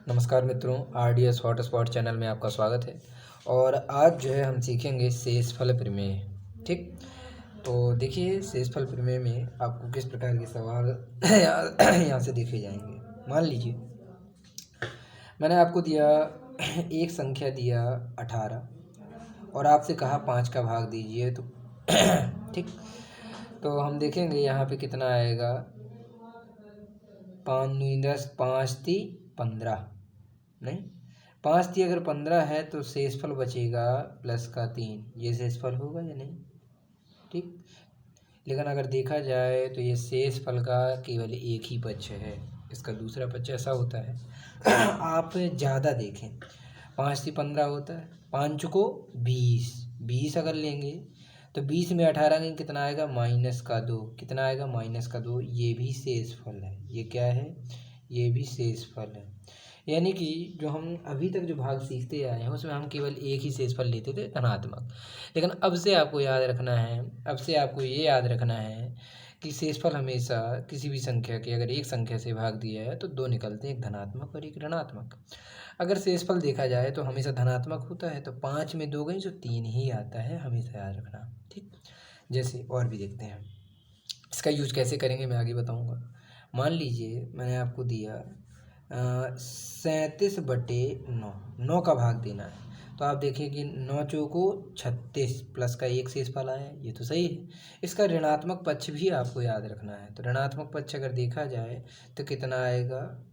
नमस्कार मित्रों, RDS hotspot channel में आपका स्वागत है। और आज जो है हम सीखेंगे शेषफल प्रमेय। ठीक, तो देखिए शेषफल प्रमेय में आपको किस प्रकार के सवाल यहाँ से देखे जाएंगे। मान लीजिए मैंने आपको दिया एक संख्या दिया 18 और आपसे कहा 5 का भाग दीजिए। तो ठीक, तो हम देखेंगे यहाँ पे कितना आएगा। 5 दूनी 10, 5 × 3 = 15। नहीं, 5 × 3 अगर 15 है तो शेषफल बचेगा +3। ये शेषफल होगा या नहीं? ठीक, लेकिन अगर देखा जाए तो ये शेषफल का केवल एक ही पक्ष है। इसका दूसरा पक्ष ऐसा होता है आप ज़्यादा देखें, 5 × 3 = 15 होता है, 5 को 20 अगर लेंगे तो 20 में 18 गई, कितना आएगा -2। कितना आएगा -2। ये भी शेषफल है। ये क्या है? ये भी शेषफल है। यानी कि जो हम अभी तक जो भाग सीखते आए हैं उसमें हम केवल एक ही शेषफल लेते थे, धनात्मक। लेकिन अब से आपको याद रखना है, अब से आपको ये याद रखना है कि शेषफल हमेशा किसी भी संख्या के अगर एक संख्या से भाग दिया है तो दो निकलते हैं, एक धनात्मक और एक ऋणात्मक। अगर शेषफल देखा जाए तो हमेशा धनात्मक होता है, तो 5 में 2 गई तो 3 ही आता है, हमेशा याद रखना। ठीक, जैसे और भी देखते हैं इसका यूज कैसे करेंगे, मैं आगे बताऊंगा। मान लीजिए मैंने आपको दिया 37/9, 9 का भाग देना है। तो आप देखिए कि 9 चौको 36 प्लस का एक शेषफल आया, ये तो सही है। इसका ऋणात्मक पक्ष भी आपको याद रखना है। तो ऋणात्मक पक्ष अगर देखा जाए तो कितना आएगा,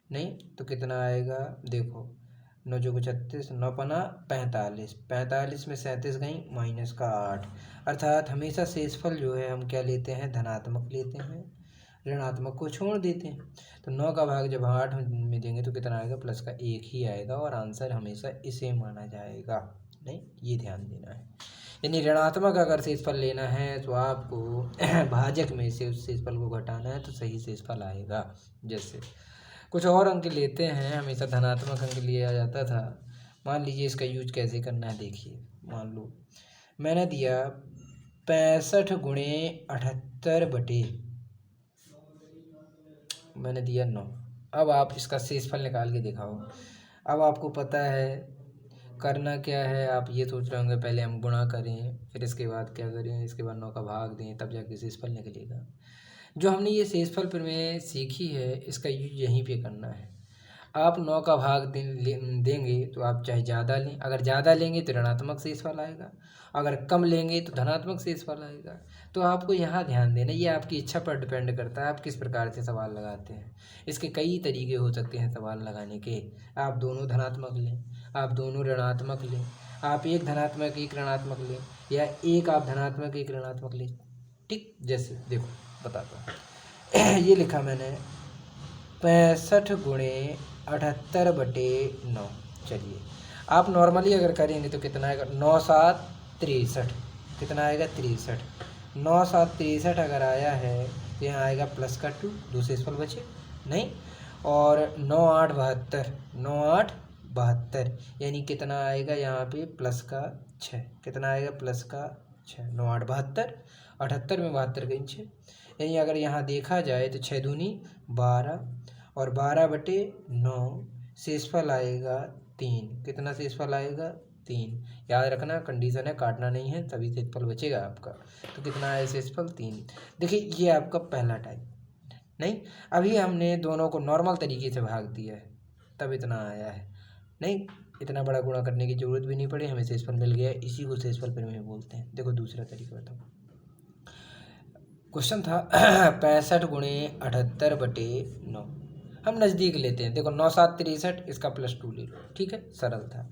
नहीं तो कितना आएगा, देखो 9 चौको 36, 9 पना 45, 45 में 37 गई -8। अर्थात हमेशा शेषफल जो है हम क्या लेते हैं, धनात्मक लेते हैं, ऋणात्मक को छोड़ देते हैं। तो 9 का भाग जब 8 में देंगे तो कितना आएगा, +1 ही आएगा और आंसर हमेशा इसे माना जाएगा। नहीं, ये ध्यान देना है। यानी ऋणात्मक अगर शेषफल लेना है तो आपको भाजक में से उस शेषफल को घटाना है तो सही शेषफल आएगा। जैसे कुछ और अंक लेते हैं, हमेशा धनात्मक अंक लिया जाता था। मान लीजिए इसका यूज कैसे करना है, देखिए। मान लो मैंने दिया 65 × 78 मैंने दिया 9। अब आप इसका शेषफल निकाल के दिखाओ। अब आपको पता है करना क्या है, आप ये सोच रहे होंगे पहले हम गुणा करें, फिर इसके बाद क्या करें, इसके बाद 9 का भाग दें, तब जाके शेषफल निकलेगा। जो हमने ये शेषफल प्रमेय सीखी है इसका यूज यहीं पे करना है। आप 9 का भाग देंगे तो आप चाहे ज़्यादा लें, अगर ज़्यादा लेंगे तो ऋणात्मक शेषफल आएगा, अगर कम लेंगे तो धनात्मक शेषफल आएगा। तो आपको यहाँ ध्यान देना, ये आपकी इच्छा पर डिपेंड करता है आप किस प्रकार से सवाल लगाते हैं। इसके कई तरीके हो सकते हैं सवाल लगाने के। आप दोनों धनात्मक लें, आप दोनों ऋणात्मक लें, आप एक धनात्मक एक ऋणात्मक लें, या एक आप धनात्मक एक ऋणात्मक लें। ठीक, जैसे देखो बताता हूँ ये लिखा मैंने 65 × 78/9। चलिए आप नॉर्मली अगर करेंगे तो कितना आएगा, 9 × 7 = 63। कितना आएगा, 63। 9 × 7 = 63 अगर आया है तो यहाँ आएगा +2, दो शेषफल बचे नहीं। और 9 × 8 = 72, 9 × 8 = 72, यानी कितना आएगा यहाँ पे +6। कितना आएगा, +6। 9 × 8 = 72, 78 में 72 गई 6। यानी अगर यहाँ देखा जाए तो 6 दूनी 12 और 12/9 शेषफल आएगा 3। कितना शेषफल आएगा, 3। याद रखना कंडीशन है, काटना नहीं है, तभी शेषफल बचेगा आपका। तो कितना है शेषफल, 3। देखिए ये आपका पहला टाइप। नहीं, अभी हमने दोनों को नॉर्मल तरीके से भाग दिया है तब इतना आया है। नहीं, इतना बड़ा गुणा करने की जरूरत भी नहीं पड़ी, हमें शेषफल मिल गया। इसी को शेषफल प्रमेय बोलते हैं। देखो दूसरा तरीका बताओ। क्वेश्चन था 65 × 78/9। हम नज़दीक लेते हैं। देखो 9 × 7 = 63, इसका +2 ले लो। ठीक है, सरल था।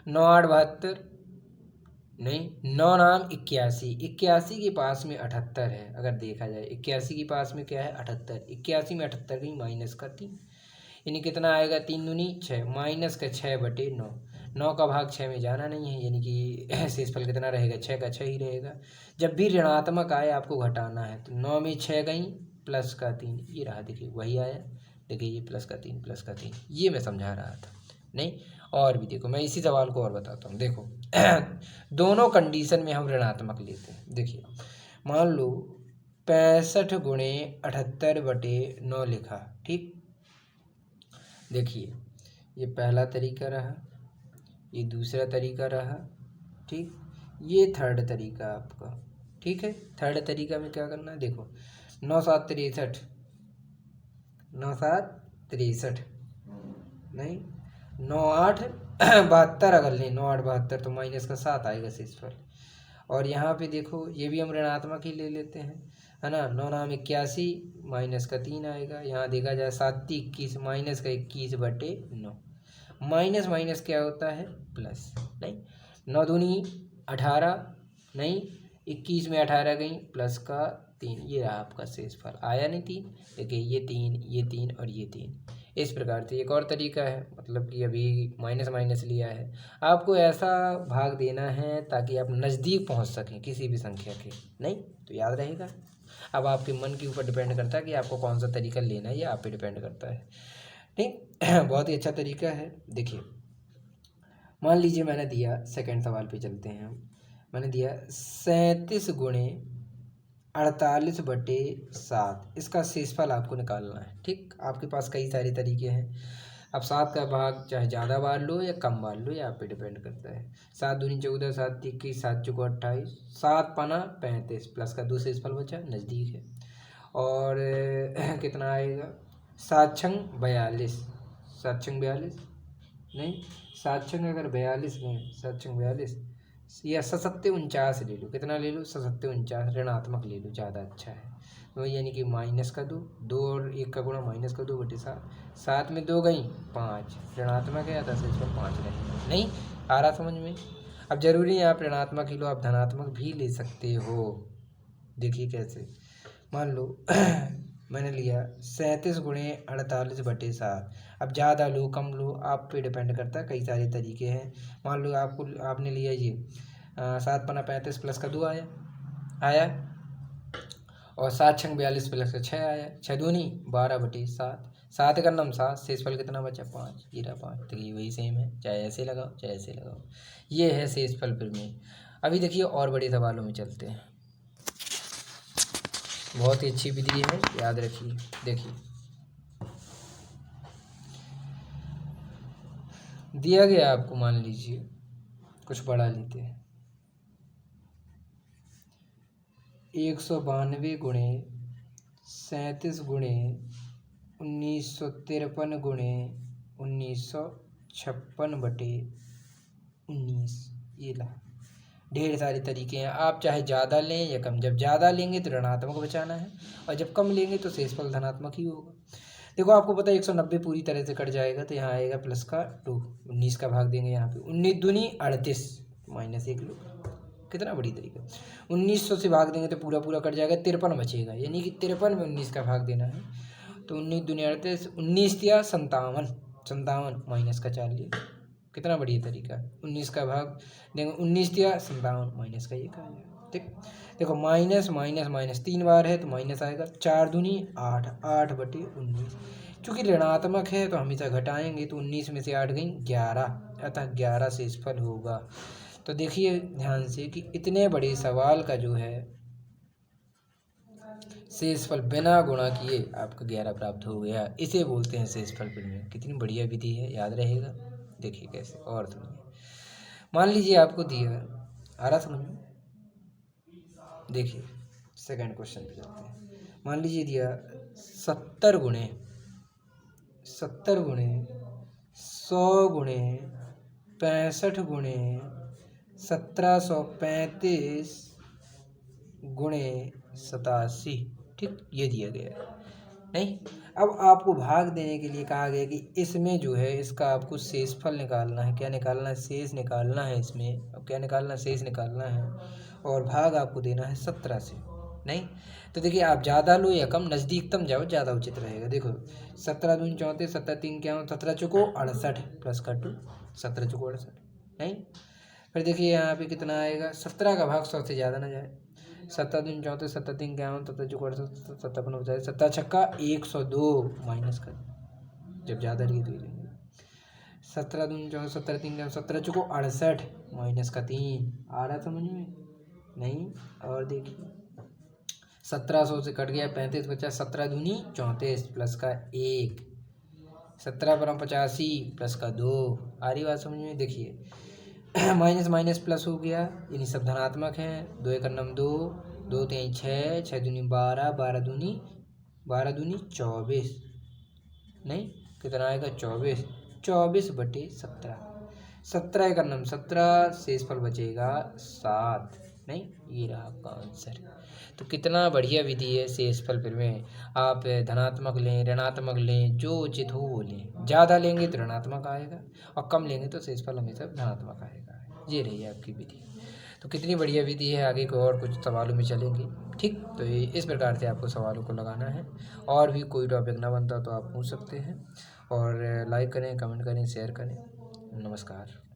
9 × 8 = 72, नहीं 9 नाम 81, 81 के पास में 78 है। अगर देखा जाए 81 के पास में क्या है, 78। 81 में 78 गई -3, यानी कितना आएगा, 3 दूनी 6, -6/9। 9 का भाग 6 में जाना नहीं है, यानी कि शेषफल कितना रहेगा, 6 का 6 ही रहेगा। जब भी ऋणात्मक आए आपको घटाना है, तो 9 में 6 गई +3, ये रहा। देखिए वही आया, देखिए ये +3, ये मैं समझा रहा था। नहीं, और भी देखो मैं इसी सवाल को और बताता हूँ। देखो दोनों कंडीशन में हम ऋणात्मक लेते हैं। देखिए मान लो 65 × 78/9 लिखा। ठीक, देखिए ये पहला तरीका रहा, ये दूसरा तरीका रहा, ठीक। ये थर्ड तरीका आपका, ठीक है। थर्ड तरीका में क्या करना है, देखो 9 7 63, 9 7 63, नहीं 9 8 72, अगर लें 9 8 72 तो माइनस का 7 आएगा शेषफल। और यहाँ पे देखो ये भी हम ऋणात्मक ही ले लेते हैं, है ना। 9 9 81, माइनस का 3 आएगा। यहाँ देखा जाए 7 21, माइनस का 21/9। माइनस माइनस क्या होता है, प्लस, नहीं 9 दूनी 18, नहीं 21 में 18 गई, प्लस का 3, ये रहा आपका शेषफल। आया नहीं 3, देखिए ये 3, ये 3 और ये 3। इस प्रकार से एक और तरीका है, मतलब कि अभी माइनस माइनस लिया है, आपको ऐसा भाग देना है ताकि आप नज़दीक पहुंच सकें किसी भी संख्या के, नहीं तो याद रहेगा। अब आपके मन के ऊपर डिपेंड करता है कि आपको कौन सा तरीका लेना है, ये आप पे डिपेंड करता है, ठीक। बहुत ही अच्छा तरीका है। देखिए मान लीजिए मैंने दिया, सेकंड सवाल पे चलते हैं हम। मैंने दिया 37 गुणे 48/7, इसका शेषफल आपको निकालना है, ठीक। आपके पास कई सारे तरीके हैं। अब 7 का भाग चाहे ज़्यादा बार लो या कम बार लो, ये आप पे डिपेंड करता है। 7 दूनी 14, 7 21, 7 चौको 28, 7 पाना 35, प्लस का 2 शेषफल बचा, नज़दीक है। और कितना आएगा, 7 छंग 42, 7 छंग 42, नहीं 7 छंग अगर 42 लें, 7 छंग 42 या 77 49 ले लो, कितना ले लो 77 49, ऋणात्मक ले लो, ज़्यादा अच्छा है। तो यानी कि माइनस का 2 और 1 का गुणा माइनस का 2/7, 7 में 2 गई 5, ऋणात्मक है, 10 इसमें 5 रहेगा। नहीं आ रहा समझ में। अब जरूरी है आप ऋणात्मक ही लो, आप धनात्मक भी ले सकते हो। देखिए कैसे, मान लो मैंने लिया 37 गुणे 48/7। अब ज़्यादा लो कम लो, आप पे डिपेंड करता है, कई सारे तरीके हैं। मान लो आपने लिया ये 7 पना 35, प्लस का 2 आया, और 7 छंग 42, प्लस का 6 आया, 6 दूनी 12/7, 7 का नम 7, शेषफल कितना बचा 5, ये रहा 5। तो ये वही सेम है, चाहे ऐसे लगाओ चाहे ऐसे लगाओ, ये है शेषफल प्रमेय। अभी देखिए और बड़े सवालों में चलते हैं, बहुत ही अच्छी विधि है, याद रखिए। देखिए दिया गया आपको, मान लीजिए कुछ बड़ा लेते हैं, 192 गुणे 37 गुणे 1953 गुणे 1956/19, ये ला। ढेर सारे तरीके हैं, आप चाहे ज़्यादा लें या कम। जब ज़्यादा लेंगे तो ऋणात्मक बचाना है, और जब कम लेंगे तो शेषफल धनात्मक ही होगा। देखो आपको पता है 190 पूरी तरह से कट जाएगा, तो यहाँ आएगा प्लस का 2, 19 का भाग देंगे यहाँ पे, 19 दूनी 38, -1 लो, कितना बड़ी तरीका। 1900 से भाग देंगे तो पूरा पूरा कट जाएगा, 53 बचेगा, यानी कि 53 में 19 का भाग देना है। तो 19 दूनी 38, 19 या 57, माइनस का 4 लिए, कितना बढ़िया तरीका। 19 का भाग देंगे, 19 या 57, माइनस का 1 आएगा, ठीक। देखो माइनस माइनस माइनस 3 बार है तो माइनस आएगा, 4 दूनी 8, 8/19। चूँकि ऋणात्मक है तो हमेशा घटाएंगे, तो 19 में से 8 गई 11, अतः 11 शेषफल होगा। तो देखिए ध्यान से कि इतने बड़े सवाल का जो है शेषफल बिना गुणा किए आपका 11 प्राप्त हो गया, इसे बोलते हैं शेषफल प्रमेय। कितनी बढ़िया विधि है, याद रहेगा। देखिए कैसे, और सुनिए। मान लीजिए आपको दिया, आ रहा समझ में। देखिए सेकंड क्वेश्चन पे चलते हैं। मान लीजिए दिया 70 गुणे 100 गुणे 65 गुणे 1735 गुणे 87, ठीक, ये दिया गया है। नहीं, अब आपको भाग देने के लिए कहा गया कि इसमें जो है इसका आपको शेषफल निकालना है। क्या निकालना है, शेष निकालना है इसमें। अब क्या निकालना है, शेष निकालना है, और भाग आपको देना है 17 से। नहीं तो देखिए आप ज़्यादा लो या कम, नज़दीकतम जाओ, ज़्यादा उचित रहेगा। देखो 17 दूनी 34, 17 3 क्या हो, 17 चौको 68, प्लस का 2, 17 चौको 68। नहीं फिर देखिए यहाँ पे कितना आएगा, 17 का भाग 100 से ज़्यादा ना जाए। 17 दूनी 34, 17 3 क्या हो, 17 चौको 68, 57 बचाए, 17 छक्का 102, माइनस का, जब ज़्यादा लिए तो लेंगे। 17 दूनी 34, 17 3 क्या, 17 चौको 68, माइनस का 3, आ रहा समझ में। नहीं और देखिए 1700 से कट गया 35 बचा, 17 दूनी 34, प्लस का 1, 17 बराबर 85 प्लस का 2। आ रही बात समझ में? देखिए माइनस माइनस प्लस हो गया, यानी सब धनात्मक हैं। 2 एकम 2, 2 3 6, 6 दूनी 12, 12 दूनी 24, नहीं कितना आएगा 24, 24/17, 17 एकम 17, शेषफल बचेगा 7, नहीं ये रहा आपका आंसर। तो कितना बढ़िया विधि है शेषफल फिर में। आप धनात्मक लें, ऋणात्मक लें, जो उचित हो वो लें। ज़्यादा लेंगे तो ऋणात्मक आएगा और कम लेंगे तो शेषफल हमेशा धनात्मक आएगा। ये रही आपकी विधि। तो कितनी बढ़िया विधि है। आगे को और कुछ सवालों में चलेंगे, ठीक। तो ये इस प्रकार से आपको सवालों को लगाना है। और भी कोई टॉपिक ना बनता तो आप पूछ सकते हैं। और लाइक करें, कमेंट करें, शेयर करें। नमस्कार।